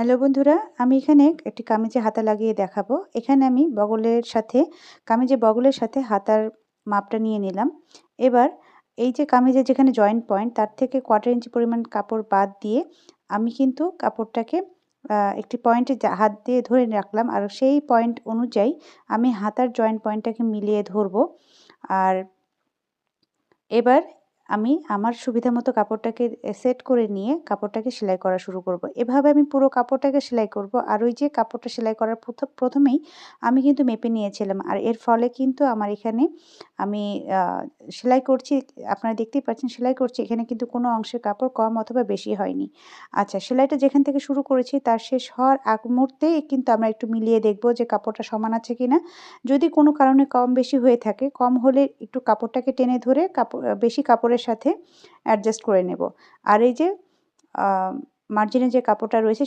Hello বন্ধুরা, আমি এখানে একটি কামিজে হাতা লাগিয়ে দেখাবো। এখানে আমি কামিজের বগলের সাথে হাতার মাপটা নিয়ে নিলাম। এবার এই যে কামিজের যেখানে জয়েন্ট পয়েন্ট তার থেকে 1/4 ইঞ্চি পরিমাণ কাপড় বাদ দিয়ে আমি কিন্তু কাপড়টাকে একটি পয়েন্টে হাত দিয়ে ধরে রাখলাম। আর সেই পয়েন্ট অনুযায়ী আমি হাতার জয়েন্ট পয়েন্টটাকে মিলিয়ে ধরবো। আর এবার আমি আমার সুবিধা মতো কাপড়টাকে সেট করে নিয়ে কাপড়টাকে সেলাই করা শুরু করব। এভাবে আমি পুরো কাপড়টাকে সেলাই করব। আর ওই যে কাপড়টা সেলাই করার প্রথমেই আমি কিন্তু মেপে নিয়েছিলাম। আর এর ফলে কিন্তু আমার এখানে আমি আ সেলাই করছি, আপনারা দেখতেই পাচ্ছেন সেলাই করছি, এখানে কিন্তু কোনো অংশের কাপড় কম অথবা বেশি হয়নি। আচ্ছা, সেলাইটা যেখান থেকে শুরু করেছি তার শেষ হওয়ার আগ মুহূর্তেই কিন্তু আমরা একটু মিলিয়ে দেখব যে কাপড়টা সমান আছে কিনা। যদি কোনো কারণে কম বেশি হয়ে থাকে, কম হলে একটু কাপড়টাকে টেনে ধরে বেশি কাপড়ের সাথে অ্যাডজাস্ট করে নেব। আর এই যে আ মার্জিনে যে কাপড়টা রয়েছে